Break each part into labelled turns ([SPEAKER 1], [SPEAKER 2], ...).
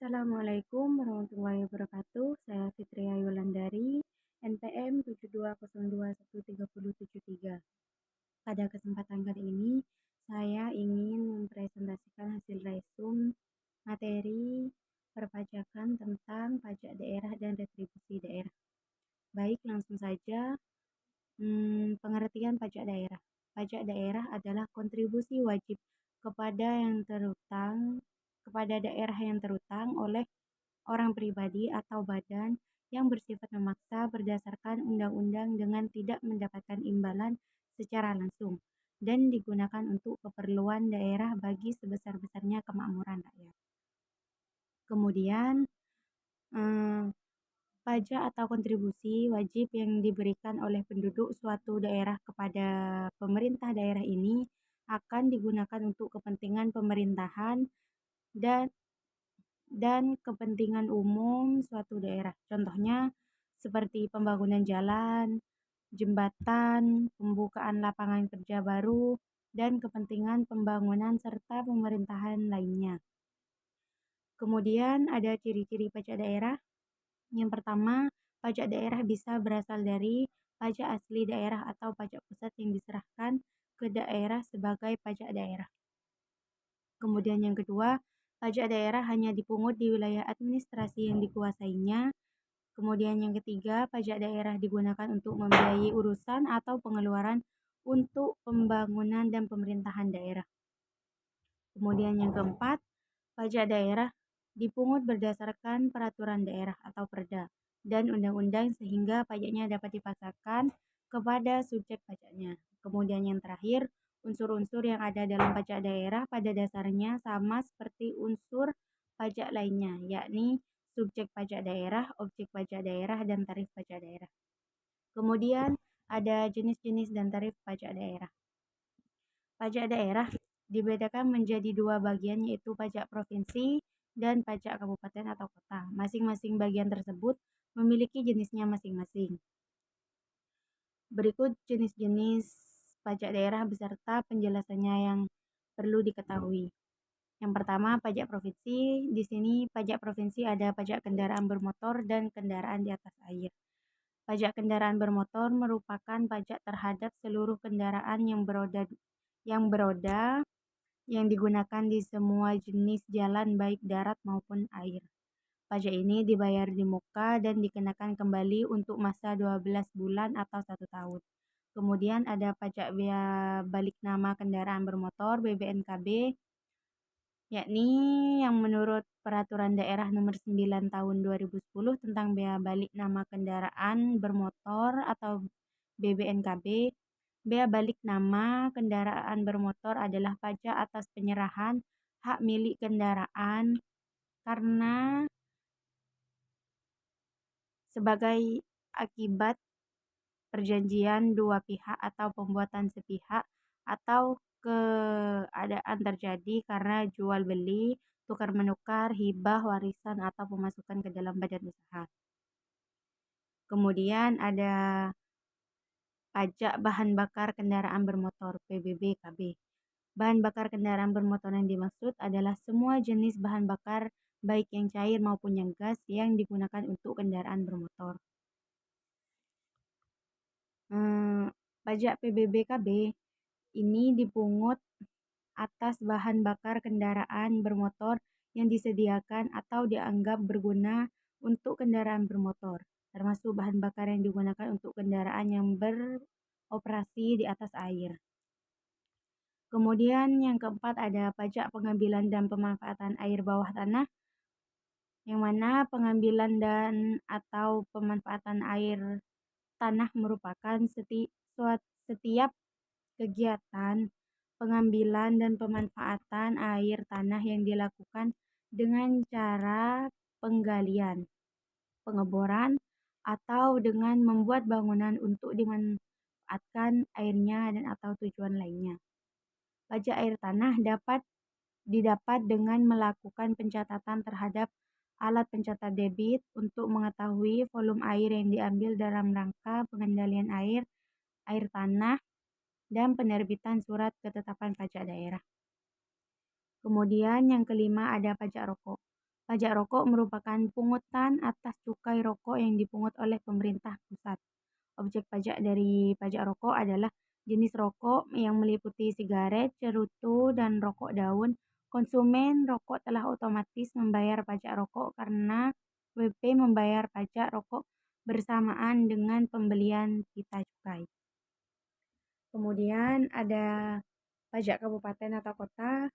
[SPEAKER 1] Assalamualaikum warahmatullahi wabarakatuh. Saya Fitria Yulandari, NPM 72021373. Pada kesempatan kali ini, saya ingin mempresentasikan hasil resum materi perpajakan tentang pajak daerah dan retribusi daerah. Baik, langsung saja. Pengertian pajak daerah. Pajak daerah adalah kontribusi wajib kepada daerah yang terutang oleh orang pribadi atau badan yang bersifat memaksa berdasarkan undang-undang dengan tidak mendapatkan imbalan secara langsung dan digunakan untuk keperluan daerah bagi sebesar-besarnya kemakmuran rakyat. Kemudian, pajak atau kontribusi wajib yang diberikan oleh penduduk suatu daerah kepada pemerintah daerah ini akan digunakan untuk kepentingan pemerintahan dan kepentingan umum suatu daerah. Contohnya seperti pembangunan jalan, jembatan, pembukaan lapangan kerja baru, dan kepentingan pembangunan serta pemerintahan lainnya. Kemudian ada ciri-ciri pajak daerah. Yang pertama, pajak daerah bisa berasal dari pajak asli daerah atau pajak pusat yang diserahkan ke daerah sebagai pajak daerah. Kemudian yang kedua, pajak daerah hanya dipungut di wilayah administrasi yang dikuasainya. Kemudian yang ketiga, pajak daerah digunakan untuk membiayai urusan atau pengeluaran untuk pembangunan dan pemerintahan daerah. Kemudian yang keempat, pajak daerah dipungut berdasarkan peraturan daerah atau perda dan undang-undang sehingga pajaknya dapat dipaksakan kepada subjek pajaknya. Kemudian yang terakhir, unsur-unsur yang ada dalam pajak daerah pada dasarnya sama seperti unsur pajak lainnya, yakni subjek pajak daerah, objek pajak daerah, dan tarif pajak daerah. Kemudian ada jenis-jenis dan tarif pajak daerah. Pajak daerah dibedakan menjadi dua bagian, yaitu pajak provinsi dan pajak kabupaten atau kota. Masing-masing bagian tersebut memiliki jenisnya masing-masing. Berikut jenis-jenis pajak daerah beserta penjelasannya yang perlu diketahui. Yang pertama, pajak provinsi. Di sini pajak provinsi ada pajak kendaraan bermotor dan kendaraan di atas air. Pajak kendaraan bermotor merupakan pajak terhadap seluruh kendaraan yang beroda yang digunakan di semua jenis jalan baik darat maupun air. Pajak ini dibayar di muka dan dikenakan kembali untuk masa 12 bulan atau 1 tahun. Kemudian ada pajak bea balik nama kendaraan bermotor BBNKB, yakni yang menurut Peraturan Daerah Nomor 9 Tahun 2010 tentang bea balik nama kendaraan bermotor atau BBNKB. Bea balik nama kendaraan bermotor adalah pajak atas penyerahan hak milik kendaraan karena sebagai akibat perjanjian dua pihak atau pembuatan sepihak atau keadaan terjadi karena jual beli, tukar menukar, hibah, warisan atau pemasukan ke dalam badan usaha. Kemudian ada pajak bahan bakar kendaraan bermotor PBBKB. Bahan bakar kendaraan bermotor yang dimaksud adalah semua jenis bahan bakar baik yang cair maupun yang gas yang digunakan untuk kendaraan bermotor. Pajak PBBKB ini dipungut atas bahan bakar kendaraan bermotor yang disediakan atau dianggap berguna untuk kendaraan bermotor, termasuk bahan bakar yang digunakan untuk kendaraan yang beroperasi di atas air. Kemudian yang keempat ada pajak pengambilan dan pemanfaatan air bawah tanah, yang mana pengambilan dan atau pemanfaatan air tanah merupakan setiap kegiatan pengambilan dan pemanfaatan air tanah yang dilakukan dengan cara penggalian, pengeboran, atau dengan membuat bangunan untuk dimanfaatkan airnya dan atau tujuan lainnya. Pajak air tanah didapat dengan melakukan pencatatan terhadap alat pencatat debit untuk mengetahui volume air yang diambil dalam rangka pengendalian air tanah, dan penerbitan surat ketetapan pajak daerah. Kemudian yang kelima ada pajak rokok. Pajak rokok merupakan pungutan atas cukai rokok yang dipungut oleh pemerintah pusat. Objek pajak dari pajak rokok adalah jenis rokok yang meliputi sigaret, cerutu, dan rokok daun. Konsumen rokok telah otomatis membayar pajak rokok karena WP membayar pajak rokok bersamaan dengan pembelian pita cukai. Kemudian ada pajak kabupaten atau kota.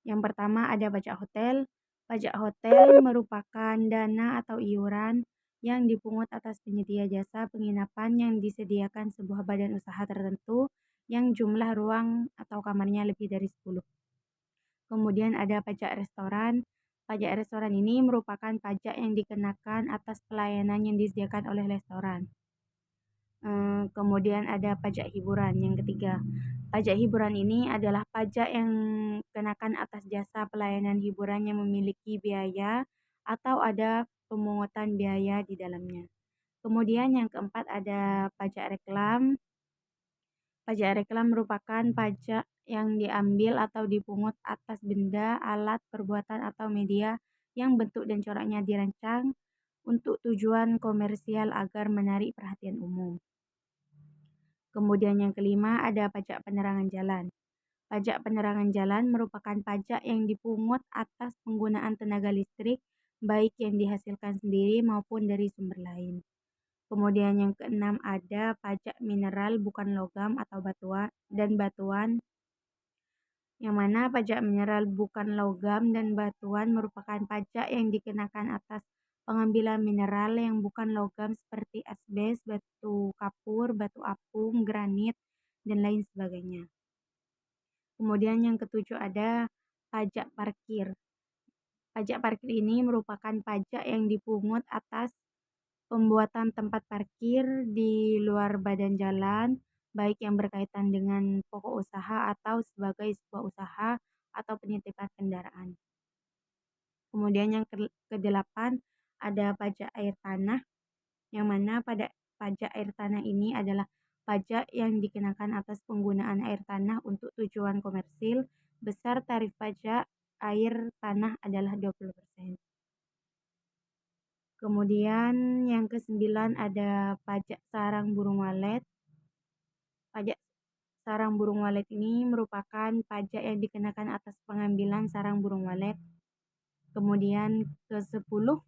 [SPEAKER 1] Yang pertama ada pajak hotel. Pajak hotel merupakan dana atau iuran yang dipungut atas penyedia jasa penginapan yang disediakan sebuah badan usaha tertentu yang jumlah ruang atau kamarnya lebih dari 10. Kemudian ada pajak restoran. Pajak restoran ini merupakan pajak yang dikenakan atas pelayanan yang disediakan oleh restoran. Kemudian ada pajak hiburan yang ketiga. Pajak hiburan ini adalah pajak yang kenakan atas jasa pelayanan hiburan yang memiliki biaya atau ada pemungutan biaya di dalamnya. Kemudian yang keempat ada pajak reklam. Pajak reklam merupakan pajak yang diambil atau dipungut atas benda, alat, perbuatan, atau media yang bentuk dan coraknya dirancang untuk tujuan komersial agar menarik perhatian umum. Kemudian yang kelima ada pajak penerangan jalan. Pajak penerangan jalan merupakan pajak yang dipungut atas penggunaan tenaga listrik, baik yang dihasilkan sendiri maupun dari sumber lain. Kemudian yang keenam ada pajak mineral bukan logam atau batuan, yang mana pajak mineral bukan logam dan batuan merupakan pajak yang dikenakan atas pengambilan mineral yang bukan logam seperti asbes, batu kapur, batu apung, granit, dan lain sebagainya. Kemudian yang ketujuh ada pajak parkir. Pajak parkir ini merupakan pajak yang dipungut atas pembuatan tempat parkir di luar badan jalan, baik yang berkaitan dengan pokok usaha atau sebagai sebuah usaha atau penitipan kendaraan. Kemudian yang kedelapan ada pajak air tanah, yang mana pada pajak air tanah ini adalah pajak yang dikenakan atas penggunaan air tanah untuk tujuan komersil. Besar tarif pajak air tanah adalah 20%. Kemudian yang kesembilan ada pajak sarang burung walet. Pajak sarang burung walet ini merupakan pajak yang dikenakan atas pengambilan sarang burung walet. Kemudian ke-10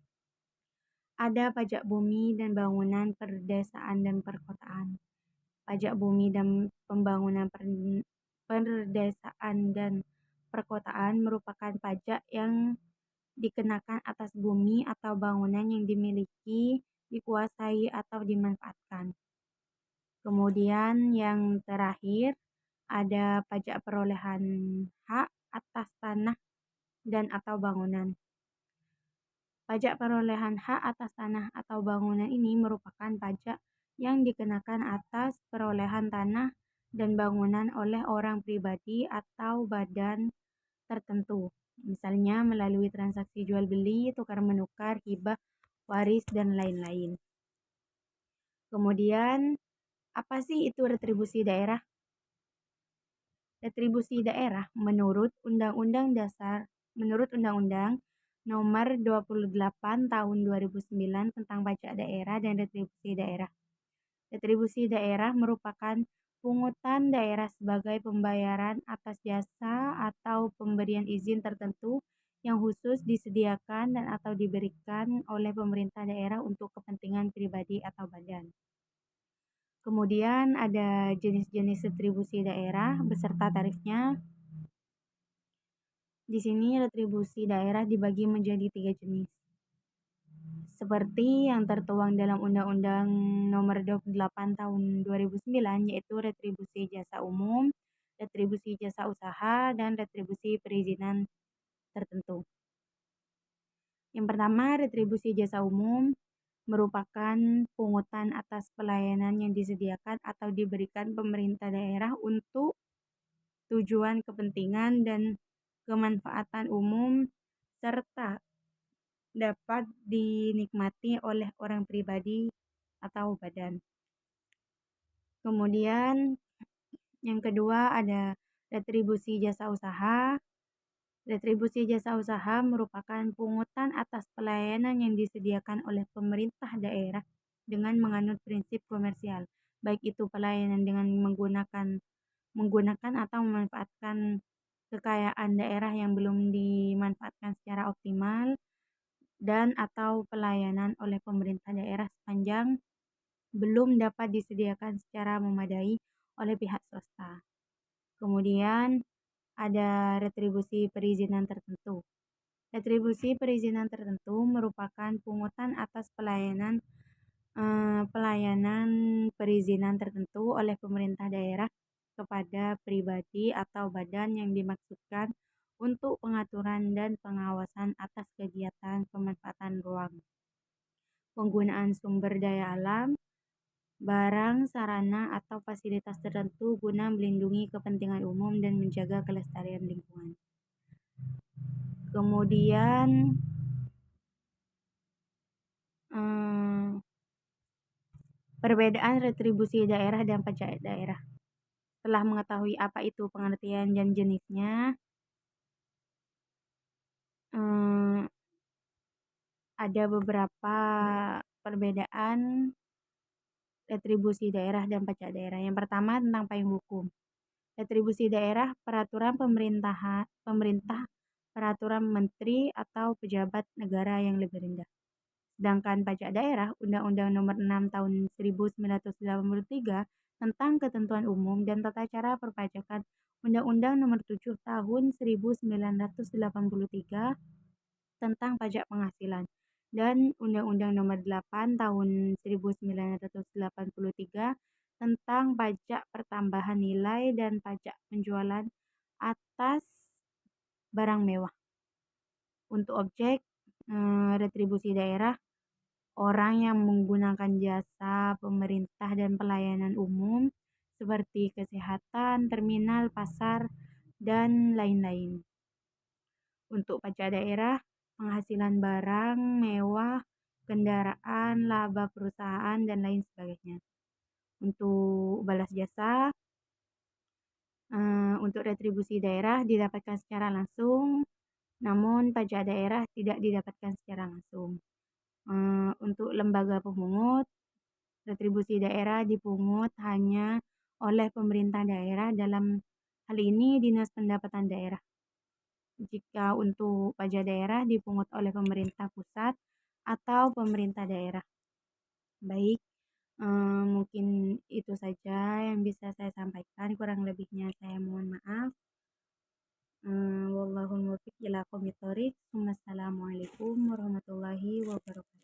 [SPEAKER 1] ada pajak bumi dan bangunan perdesaan dan perkotaan. Pajak bumi dan pembangunan perdesaan dan perkotaan merupakan pajak yang dikenakan atas bumi atau bangunan yang dimiliki, dikuasai, atau dimanfaatkan. Kemudian yang terakhir ada pajak perolehan hak atas tanah dan atau bangunan. Pajak perolehan hak atas tanah atau bangunan ini merupakan pajak yang dikenakan atas perolehan tanah dan bangunan oleh orang pribadi atau badan tertentu, misalnya melalui transaksi jual beli, tukar menukar, hibah, waris, dan lain-lain. Kemudian, apa sih itu retribusi daerah? Retribusi daerah menurut Undang-Undang Nomor 28 Tahun 2009 tentang Pajak Daerah dan Retribusi Daerah. Retribusi daerah merupakan pungutan daerah sebagai pembayaran atas jasa atau pemberian izin tertentu yang khusus disediakan dan atau diberikan oleh pemerintah daerah untuk kepentingan pribadi atau badan. Kemudian ada jenis-jenis retribusi daerah beserta tarifnya. Di sini retribusi daerah dibagi menjadi 3 jenis. Seperti yang tertuang dalam Undang-Undang Nomor 28 Tahun 2009, yaitu retribusi jasa umum, retribusi jasa usaha, dan retribusi perizinan tertentu. Yang pertama, retribusi jasa umum merupakan pungutan atas pelayanan yang disediakan atau diberikan pemerintah daerah untuk tujuan kepentingan dan kemanfaatan umum serta dapat dinikmati oleh orang pribadi atau badan. Kemudian yang kedua ada retribusi jasa usaha. Retribusi jasa usaha merupakan pungutan atas pelayanan yang disediakan oleh pemerintah daerah dengan menganut prinsip komersial, baik itu pelayanan dengan menggunakan atau memanfaatkan kekayaan daerah yang belum dimanfaatkan secara optimal, dan atau pelayanan oleh pemerintah daerah sepanjang belum dapat disediakan secara memadai oleh pihak swasta. Kemudian ada retribusi perizinan tertentu. Retribusi perizinan tertentu merupakan pungutan atas pelayanan perizinan tertentu oleh pemerintah daerah kepada pribadi atau badan yang dimaksudkan untuk pengaturan dan pengawasan atas kegiatan pemanfaatan ruang, penggunaan sumber daya alam, barang, sarana, atau fasilitas tertentu guna melindungi kepentingan umum dan menjaga kelestarian lingkungan. Kemudian perbedaan retribusi daerah dan pajak daerah. Setelah mengetahui apa itu pengertian dan jenisnya, ada beberapa perbedaan retribusi daerah dan pajak daerah. Yang pertama tentang payung hukum. Retribusi daerah, peraturan pemerintah, peraturan menteri atau pejabat negara yang lebih rendah. Sedangkan pajak daerah, Undang-Undang Nomor 6 Tahun 1983 tentang Ketentuan Umum dan Tata Cara Perpajakan, Undang-Undang Nomor 7 Tahun 1983 tentang Pajak Penghasilan, dan Undang-Undang Nomor 8 Tahun 1983 tentang Pajak Pertambahan Nilai dan Pajak Penjualan atas Barang Mewah. Untuk objek retribusi daerah, orang yang menggunakan jasa pemerintah dan pelayanan umum seperti kesehatan, terminal, pasar, dan lain-lain. Untuk pajak daerah, penghasilan barang mewah, kendaraan, laba perusahaan, dan lain sebagainya. Untuk balas jasa, untuk retribusi daerah didapatkan secara langsung, namun pajak daerah tidak didapatkan secara langsung. Untuk lembaga pemungut, retribusi daerah dipungut hanya oleh pemerintah daerah, dalam hal ini Dinas Pendapatan Daerah. Jika untuk pajak daerah dipungut oleh pemerintah pusat atau pemerintah daerah. Baik, mungkin itu saja yang bisa saya sampaikan, kurang lebihnya saya mohon maaf. Wallahul muwaffiq ila aqwamit thoriq. Wassalamualaikum warahmatullahi wabarakatuh.